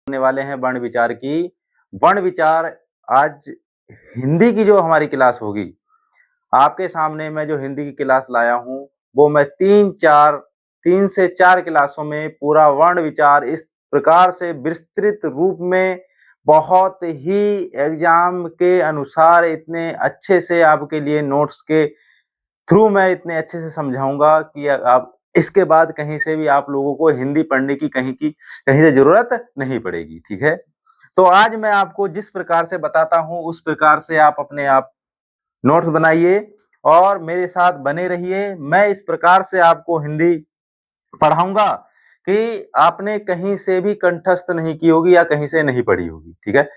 करने वाले हैं वर्ण विचार की। वर्ण विचार आज हिंदी की जो हमारी क्लास होगी, आपके सामने मैं जो हिंदी की क्लास लाया हूँ, वो मैं 3 से 4 क्लासों में पूरा वर्ण विचार इस प्रकार से विस्तृत रूप में बहुत ही एग्जाम के अनुसार इतने अच्छे से आपके लिए नोट्स के थ्रू मैं इतने अच्छे से समझाऊंगा कि आप इसके बाद कहीं से भी आप लोगों को हिंदी पढ़ने की कहीं से जरूरत नहीं पड़ेगी। ठीक है, तो आज मैं आपको जिस प्रकार से बताता हूँ उस प्रकार से आप अपने आप नोट्स बनाइए और मेरे साथ बने रहिए। मैं इस प्रकार से आपको हिंदी पढ़ाऊंगा कि आपने कहीं से भी कंठस्थ नहीं की होगी या कहीं से नहीं पढ़ी होगी। ठीक है,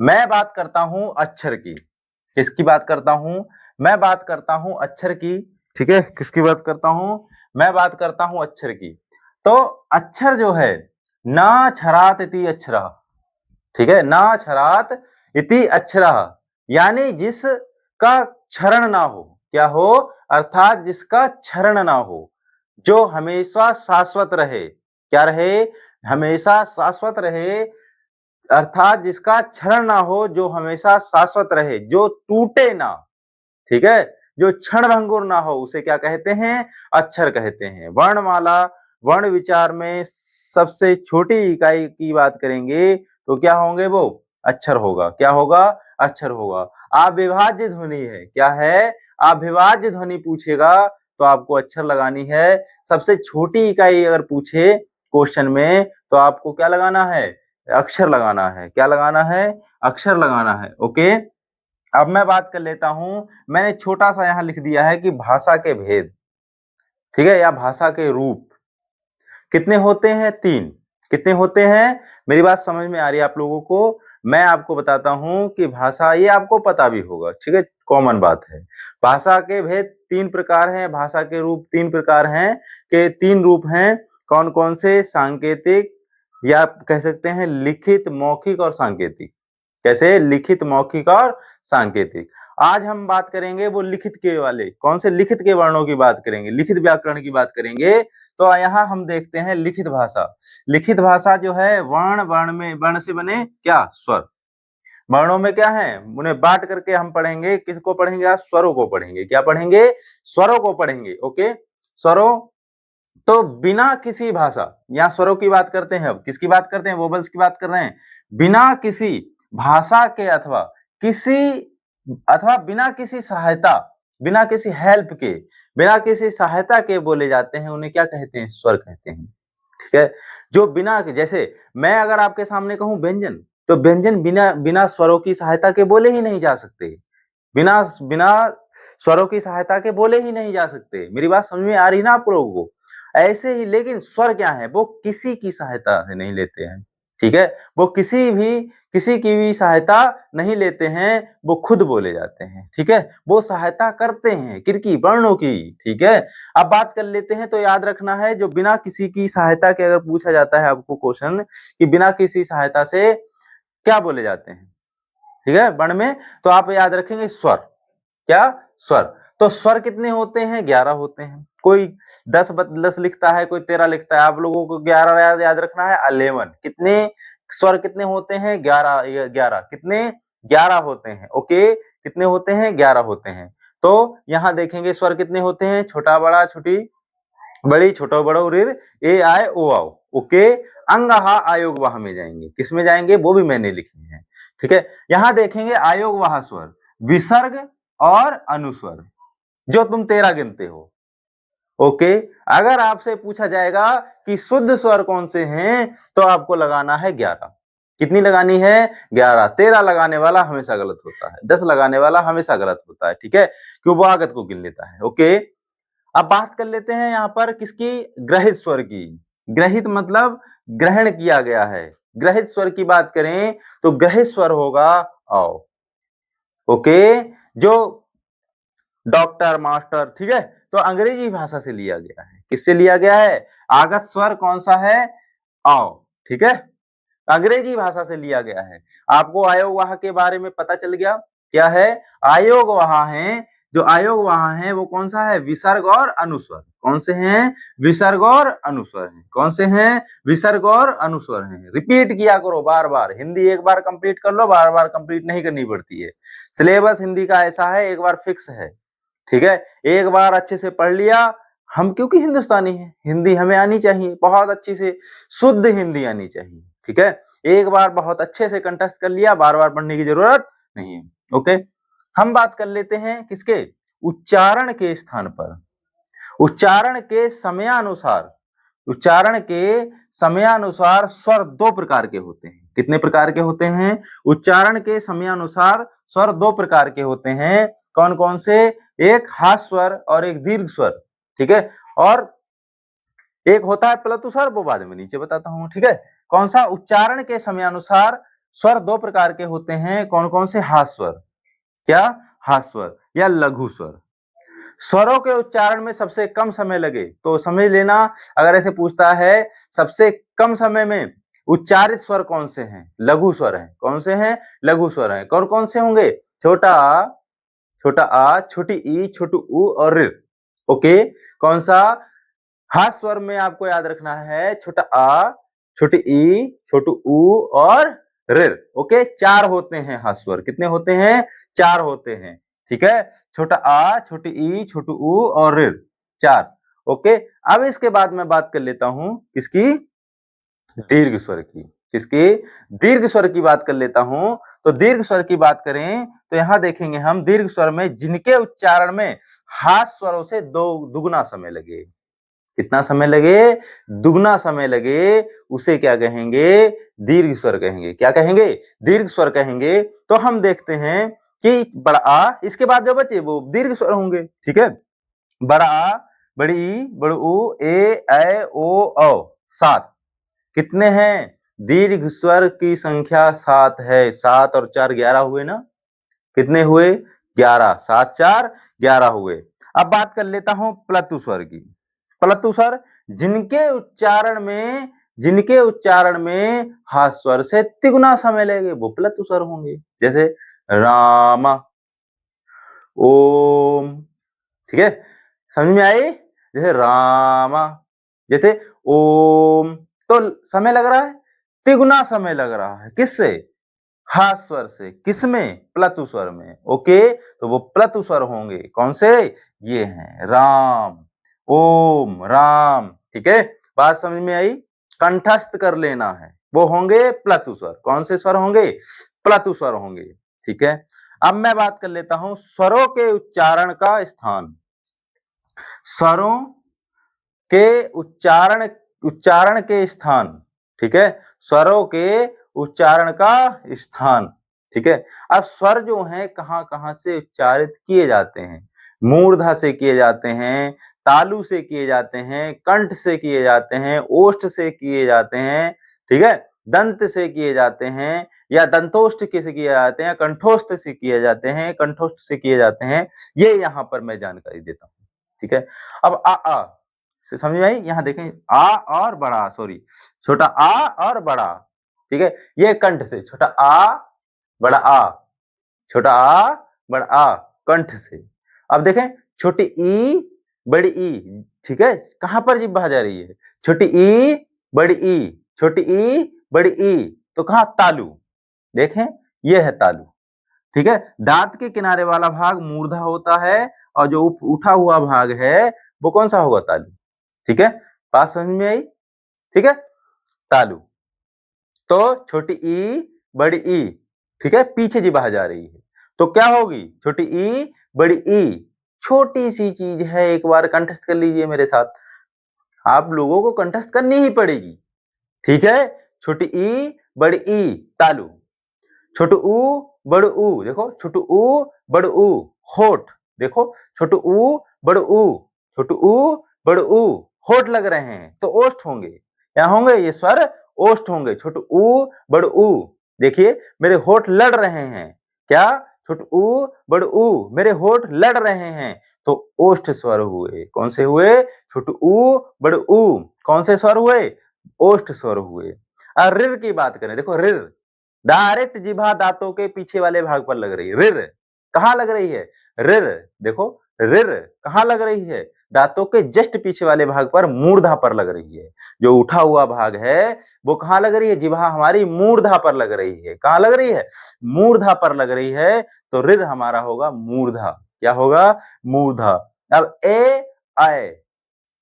मैं बात करता हूं अक्षर की। किसकी बात करता हूं? मैं बात करता हूं अक्षर की। ठीक है, किसकी बात करता हूं? मैं बात करता हूं अक्षर की। तो अक्षर जो है, ना छरात इति अक्षरः। ठीक है, ना छरात इति अक्षरः, यानी जिसका क्षरण ना हो। क्या हो? अर्थात जिसका क्षरण ना हो, जो हमेशा शाश्वत रहे। क्या रहे? हमेशा शाश्वत रहे, अर्थात जिसका क्षरण ना हो, जो हमेशा शाश्वत रहे, जो टूटे ना। ठीक है, जो क्षण भंगुर ना हो, उसे क्या कहते हैं? अक्षर कहते हैं। वर्णमाला वर्ण विचार में सबसे छोटी इकाई की बात करेंगे तो क्या होंगे वो? अक्षर होगा। क्या होगा? अक्षर होगा। अविभाज्य ध्वनि है। क्या है? अविभाज्य ध्वनि पूछेगा तो आपको अक्षर लगानी है। सबसे छोटी इकाई अगर पूछे क्वेश्चन में तो आपको क्या लगाना है? अक्षर लगाना है। क्या लगाना है? अक्षर लगाना है। ओके, अब मैं बात कर लेता हूं। मैंने छोटा सा यहां लिख दिया है कि भाषा के भेद। ठीक है, या भाषा के रूप कितने होते हैं? 3। कितने होते हैं? मेरी बात समझ में आ रही है आप लोगों को? मैं आपको बताता हूं कि भाषा, ये आपको पता भी होगा। ठीक है, कॉमन बात है। भाषा के भेद 3 प्रकार हैं, भाषा के रूप 3 प्रकार हैं। के 3 रूप हैं। कौन कौन से? सांकेतिक, या कह सकते हैं लिखित, मौखिक और सांकेतिक। कैसे? लिखित, मौखिक और सांकेतिक। आज हम बात करेंगे वो लिखित के वाले। कौन से? लिखित के वर्णों की बात करेंगे, लिखित व्याकरण की बात करेंगे। तो यहाँ हम देखते हैं लिखित भाषा। लिखित भाषा जो है, वर्ण वर्ण में वर्ण से बने क्या? स्वर। वर्णों में क्या है? उन्हें बांट करके हम पढ़ेंगे। किसको पढ़ेंगे? आज स्वरों को पढ़ेंगे। क्या पढ़ेंगे? स्वरों को पढ़ेंगे। ओके, स्वरों। तो बिना किसी भाषा, यहाँ स्वरों की बात करते हैं। अब किसकी बात करते हैं? वोबल्स की बात कर रहे हैं। बिना किसी भाषा के बिना किसी सहायता, बिना किसी हेल्प के, बिना किसी सहायता के बोले जाते हैं, उन्हें क्या कहते हैं? स्वर कहते हैं। ठीक है, जो बिना, जैसे मैं अगर आपके सामने कहूं व्यंजन, तो व्यंजन बिना बिना स्वरों की सहायता के बोले ही नहीं जा सकते। बिना बिना स्वरों की सहायता के बोले ही नहीं जा सकते। मेरी बात समझ में आ रही ना आप लोगों को? ऐसे ही, लेकिन स्वर क्या है? वो किसी की सहायता से नहीं लेते हैं। ठीक है, वो किसी की भी सहायता नहीं लेते हैं, वो खुद बोले जाते हैं। ठीक है, वो सहायता करते हैं किनकी? वर्णों की। ठीक है, अब बात कर लेते हैं। तो याद रखना है, जो बिना किसी की सहायता के, अगर पूछा जाता है आपको क्वेश्चन कि बिना किसी सहायता से क्या बोले जाते हैं, ठीक है, वर्ण में, तो आप याद रखेंगे स्वर। क्या? स्वर। तो स्वर कितने होते हैं? 11 होते हैं। कोई 10 लिखता है, कोई 13 लिखता है। आप लोगों को 11 याद रखना है। 11 कितने स्वर कितने होते हैं? 11। 11 कितने? 11 होते हैं। ओके, कितने होते हैं? 11 होते हैं। तो यहाँ देखेंगे स्वर कितने होते हैं? छोटा बड़ा, छोटी बड़ी, छोटा बड़ो, ऋ, ए आय ओ आओ। ओके, अंग हा आयोग वह में जाएंगे। किस में जाएंगे? वो भी मैंने लिखे हैं। ठीक है, यहां देखेंगे आयोग वह स्वर, विसर्ग और अनुस्वर, जो तुम 13 गिनते हो। ओके, अगर आपसे पूछा जाएगा कि शुद्ध स्वर कौन से हैं, तो आपको लगाना है 11। कितनी लगानी है? 11। 13 लगाने वाला हमेशा गलत होता है, 10 लगाने वाला हमेशा गलत होता है। ठीक है, क्यों? वो आगत को गिन लेता है। ओके, अब बात कर लेते हैं यहाँ पर किसकी? ग्रहित स्वर की। ग्रहित मतलब ग्रहण किया गया है। ग्रहित स्वर की बात करें तो ग्रहित स्वर होगा औ। ओके, जो डॉक्टर, मास्टर, ठीक है, तो अंग्रेजी भाषा से लिया गया है। किससे लिया गया है? आगत स्वर कौन सा है? औ। ठीक है, अंग्रेजी भाषा से लिया गया है। आपको आयोग वाह के बारे में पता चल गया। क्या है? आयोग वहां है जो आयोग वहां है वो कौन सा है? विसर्ग और अनुस्वर। कौन से हैं? विसर्ग और अनुस्वर हैं। कौन से हैं? विसर्ग और अनुस्वर हैं। रिपीट किया करो बार बार। हिंदी एक बार कंप्लीट कर लो, बार बार कंप्लीट नहीं करनी पड़ती है। सिलेबस हिंदी का ऐसा है, एक बार फिक्स है, ठीक है। एक बार अच्छे से पढ़ लिया, हम क्योंकि हिंदुस्तानी हैं, हिंदी हमें आनी चाहिए बहुत अच्छी से, शुद्ध हिंदी आनी चाहिए, ठीक है। एक बार बहुत अच्छे से कंठस्थ कर लिया, बार बार पढ़ने की जरूरत नहीं है। ओके, हम बात कर लेते हैं किसके? उच्चारण के स्थान पर। उच्चारण के समयानुसार, उच्चारण के समयानुसार स्वर दो प्रकार के होते हैं। कितने प्रकार के होते हैं? उच्चारण के समयानुसार स्वर दो प्रकार के होते हैं। कौन कौन से? एक हास स्वर और एक दीर्घ स्वर, ठीक है। और एक होता है प्लतु स्वर, वो बाद में नीचे बताता हूं, ठीक है। कौन सा? उच्चारण के समयानुसार स्वर दो प्रकार के होते हैं। कौन कौन से? हास स्वर, क्या? हास स्वर या लघु स्वर। स्वरों के उच्चारण में सबसे कम समय लगे तो समझ लेना, अगर ऐसे पूछता है सबसे कम समय में उच्चारित स्वर कौन से हैं? लघु स्वर हैं। कौन से हैं? लघु स्वर हैं। कौन कौन से होंगे? छोटा आ, छोटा आ, छोटी ई, छोटू ऊ और ऋ। ओके, कौन सा? हास स्वर में आपको याद रखना है छोटा आ, छोटी ई, छोटू ऊ और ऋ। ओके, चार होते हैं हास स्वर। कितने होते हैं? चार होते हैं, ठीक है। छोटा आ, छोटी ई, छोटू ऊ और ऋ, चार। ओके, अब इसके बाद मैं बात कर लेता हूं किसकी? दीर्घ स्वर की। किसकी? दीर्घ स्वर की बात कर लेता हूं। तो दीर्घ स्वर की बात करें तो यहां देखेंगे हम दीर्घ स्वर में जिनके उच्चारण में हास स्वरों से दुगुना समय लगे। कितना समय लगे? दुगना समय लगे, उसे क्या कहेंगे? दीर्घ स्वर कहेंगे। क्या कहेंगे? दीर्घ स्वर कहेंगे। तो हम देखते हैं कि बड़ा आ, इसके बाद जो बचे वो दीर्घ स्वर होंगे, ठीक है। बड़ा आ, बड़ी ई, बड़ू ऊ, ए, ऐ, ओ, औ, सात। कितने हैं? दीर्घ स्वर की संख्या सात है। सात और चार 11 हुए ना? कितने हुए? 11। सात चार 11 हुए। अब बात कर लेता हूं प्लतु स्वर की। प्लतु स्वर जिनके उच्चारण में हास स्वर से तिगुना समय लगे वो प्लतु स्वर होंगे। जैसे राम, ओम, ठीक है, समझ में आई? जैसे रामा, जैसे ओम, तो समय लग रहा है, तिगुना समय लग रहा है। किससे? हास स्वर से। किसमें? प्लतु स्वर में। ओके, तो वो प्लतु स्वर होंगे। कौन से? ये हैं राम, ओम, राम, ठीक है। बात समझ में आई? कंठस्थ कर लेना है, वो होंगे प्लतु स्वर। कौन से स्वर होंगे? प्लतु स्वर होंगे, ठीक है। अब मैं बात कर लेता हूं स्वरों के उच्चारण का स्थान। स्वरों के उच्चारण के स्थान, ठीक है। स्वरों के उच्चारण का स्थान, ठीक है। अब स्वर जो हैं कहां कहां से उच्चारित किए जाते हैं? मूर्धा से किए जाते हैं, तालु से किए जाते हैं, कंठ से किए जाते हैं, ओष्ठ से किए जाते हैं, ठीक है। दंत से किए जाते हैं, या दंतोष्ठ से किए जाते हैं, कंठोष्ठ से किए जाते हैं, कंठोष्ठ से किए जाते हैं। ये यहां पर मैं जानकारी देता हूं, ठीक है। अब आ से समझ में आई? यहाँ देखें आ और बड़ा, सॉरी, छोटा आ और बड़ा, ठीक है। ये कंठ से, छोटा आ, बड़ा आ, छोटा आ, बड़ा आ, कंठ से। अब देखें छोटी ई, बड़ी ई, ठीक है। कहां पर जिह्वा जा रही है? छोटी ई, बड़ी ई, छोटी ई, बड़ी ई, तो कहा? तालु। देखें, ये है तालु, ठीक है। दांत के किनारे वाला भाग मूर्धा होता है और जो उठा हुआ भाग है वो कौन सा होगा? तालु, ठीक है। बात समझ में आई? ठीक है, तालु। तो छोटी ई, बड़ी ई, ठीक है, पीछे जिह्वा जा रही है तो क्या होगी? छोटी ई, बड़ी ई। छोटी सी चीज है, एक बार कंठस्थ कर लीजिए मेरे साथ, आप लोगों को कंठस्थ करनी ही पड़ेगी, ठीक है। छोटी ई, बड़ी ई, तालु। छोटू ऊ, बड़ू ऊ, देखो छोटू ऊ, बड़ू ऊ, होठ, देखो छोटू ऊ, बड़ू ऊ, छोटू ऊ, बड़ू ऊ, होठ लग रहे हैं तो ओष्ठ होंगे। क्या होंगे? ये स्वर ओष्ठ होंगे। छोटू ऊ, बड़ू ऊ, देखिए मेरे होठ लड़ रहे हैं। क्या? छोटू ऊ, बड़ू ऊ, मेरे होठ लड़ रहे हैं तो ओष्ठ स्वर हुए। कौन से हुए? छोटू ऊ, बड़ू ऊ, कौन से स्वर हुए? ओष्ठ स्वर हुए। और ऋ की बात करें, देखो ऋ डायरेक्ट जिह्वा दांतों के पीछे वाले भाग पर लग रही है। ऋ कहाँ लग रही है? रिर, देखो रिर कहाँ लग रही है? दांतों के जस्ट पीछे वाले भाग पर, मूर्धा पर लग रही है। जो उठा हुआ भाग है वो कहाँ लग रही है? जिह्वा हमारी मूर्धा पर लग रही है। कहाँ लग रही है? मूर्धा पर लग रही है, तो रिर हमारा होगा मूर्धा। क्या होगा? मूर्धा। अब ए आय,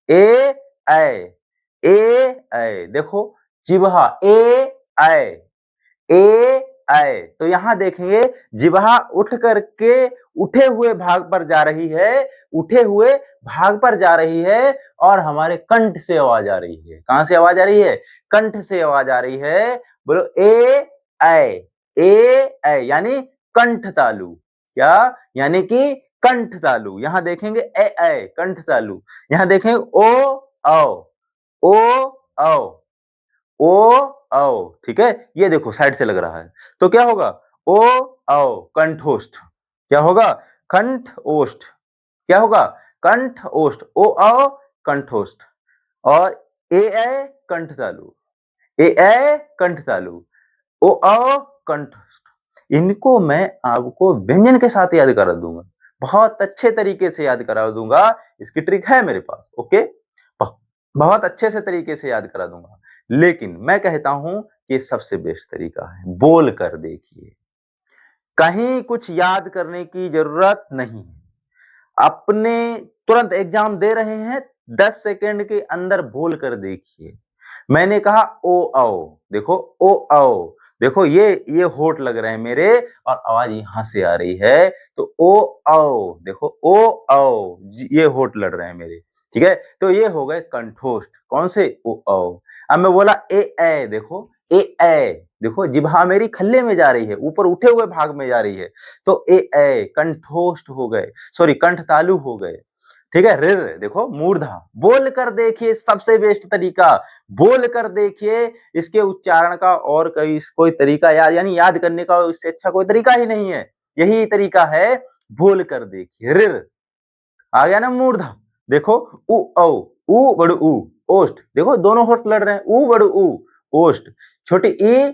ए ऐ, ए ऐ, देखो जिह्वा ए ऐ, ए ऐ, तो यहां देखेंगे जिह्वा उठ करके उठे हुए भाग पर जा रही है, उठे हुए भाग पर जा रही है और हमारे कंठ से आवाज आ रही है। कहां से आवाज आ रही है? कंठ से आवाज आ रही है। बोलो ए ऐ, ए ऐ यानी कंठ तालु। क्या? यानी कि कंठ तालु। यहां देखेंगे ए ऐ कंठ तालु। यहां देखेंगे ओ औ, ओ औ, ओ औ, ठीक है। ये देखो साइड से लग रहा है, तो क्या होगा? ओ औ कंठोष्ठ। क्या होगा? कंठ ओष्ठ। क्या होगा? कंठ ओष्ठ। ओ औ कंठोष्ठ। और ए ऐ कंठ तालु, ए ऐ कंठ तालु, ओ औ कंठोष्ठ। इनको मैं आपको व्यंजन के साथ याद करा दूंगा, बहुत अच्छे तरीके से याद करा दूंगा। इसकी ट्रिक है मेरे पास, ओके। बहुत अच्छे से तरीके से याद करा दूंगा, लेकिन मैं कहता हूं कि सबसे बेस्ट तरीका है बोल कर देखिए। कहीं कुछ याद करने की जरूरत नहीं है। अपने तुरंत एग्जाम दे रहे हैं, 10 सेकंड के अंदर बोल कर देखिए। मैंने कहा ओ आओ, देखो ओ आओ, देखो ये होठ लग रहे हैं मेरे और आवाज यहां से आ रही है, तो ओ आओ, देखो ओ आओ, ये होठ लड़ रहे हैं मेरे, ठीक है। तो ये हो गए कंठोष्ठ। कौन से? ओ आओ। अब मैं बोला ए ऐ, देखो ए ऐ, देखो जिह्वा मेरी खल्ले में जा रही है, ऊपर उठे हुए भाग में जा रही है, तो ए ऐ कंठोष्ठ हो गए, सॉरी कंठ तालु हो गए, ठीक है। रिर देखो मूर्धा। बोल कर देखिए, सबसे बेस्ट तरीका बोल कर देखिए। इसके उच्चारण का और कोई तरीका यानी याद करने का इससे अच्छा कोई तरीका ही नहीं है। यही तरीका है, बोल कर देखिए। रिर आ गया ना मूर्धा। देखो उ औ, उ बड़ू उ, ओष्ठ, देखो दोनों होठ लड़ रहे हैं, उ बड़ू उ, ओष्ठ। छोटी ई,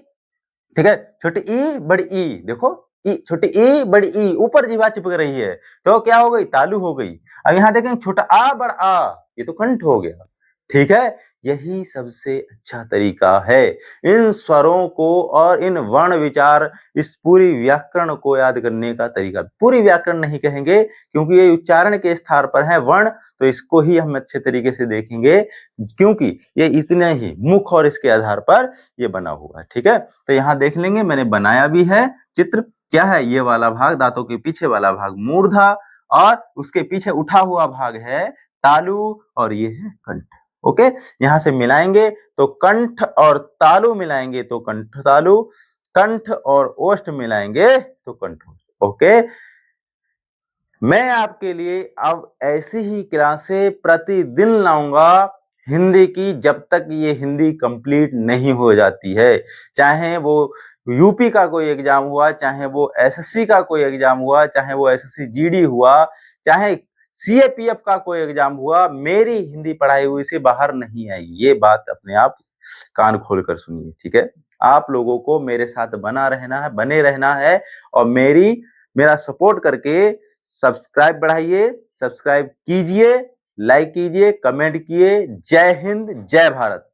ठीक है, छोटी ई बड़ी ई, देखो ई, छोटी ई बड़ी ई, ऊपर जीवा चिपक रही है, तो क्या हो गई? तालु हो गई। अब यहां देखें छोटा आ बड़ा आ, ये तो कंठ हो गया, ठीक है। यही सबसे अच्छा तरीका है इन स्वरों को और इन वर्ण विचार, इस पूरी व्याकरण को याद करने का तरीका। पूरी व्याकरण नहीं कहेंगे क्योंकि ये उच्चारण के स्थान पर है वर्ण, तो इसको ही हम अच्छे तरीके से देखेंगे क्योंकि ये इतने ही मुख और इसके आधार पर ये बना हुआ है, ठीक है। तो यहाँ देख लेंगे, मैंने बनाया भी है चित्र। क्या है? ये वाला भाग, दांतों के पीछे वाला भाग मूर्धा और उसके पीछे उठा हुआ भाग है तालु और ये है कंठ। ओके, यहां से मिलाएंगे तो कंठ और तालु मिलाएंगे तो कंठ तालु, कंठ और ओष्ठ मिलाएंगे तो कंठ। ओके, मैं आपके लिए अब ऐसी ही क्लासें प्रतिदिन लाऊंगा हिंदी की, जब तक ये हिंदी कंप्लीट नहीं हो जाती है। चाहे वो यूपी का कोई एग्जाम हुआ, चाहे वो एसएससी का कोई एग्जाम हुआ, चाहे वो एसएससी जीडी हुआ, चाहे सीएपीएफ का कोई एग्जाम हुआ, मेरी हिंदी पढ़ाई हुई से बाहर नहीं आई। ये बात अपने आप कान खोल कर सुनिए, ठीक है। आप लोगों को मेरे साथ बने रहना है और मेरा सपोर्ट करके सब्सक्राइब बढ़ाइए, सब्सक्राइब कीजिए, लाइक कीजिए, कमेंट किए। जय हिंद, जय भारत।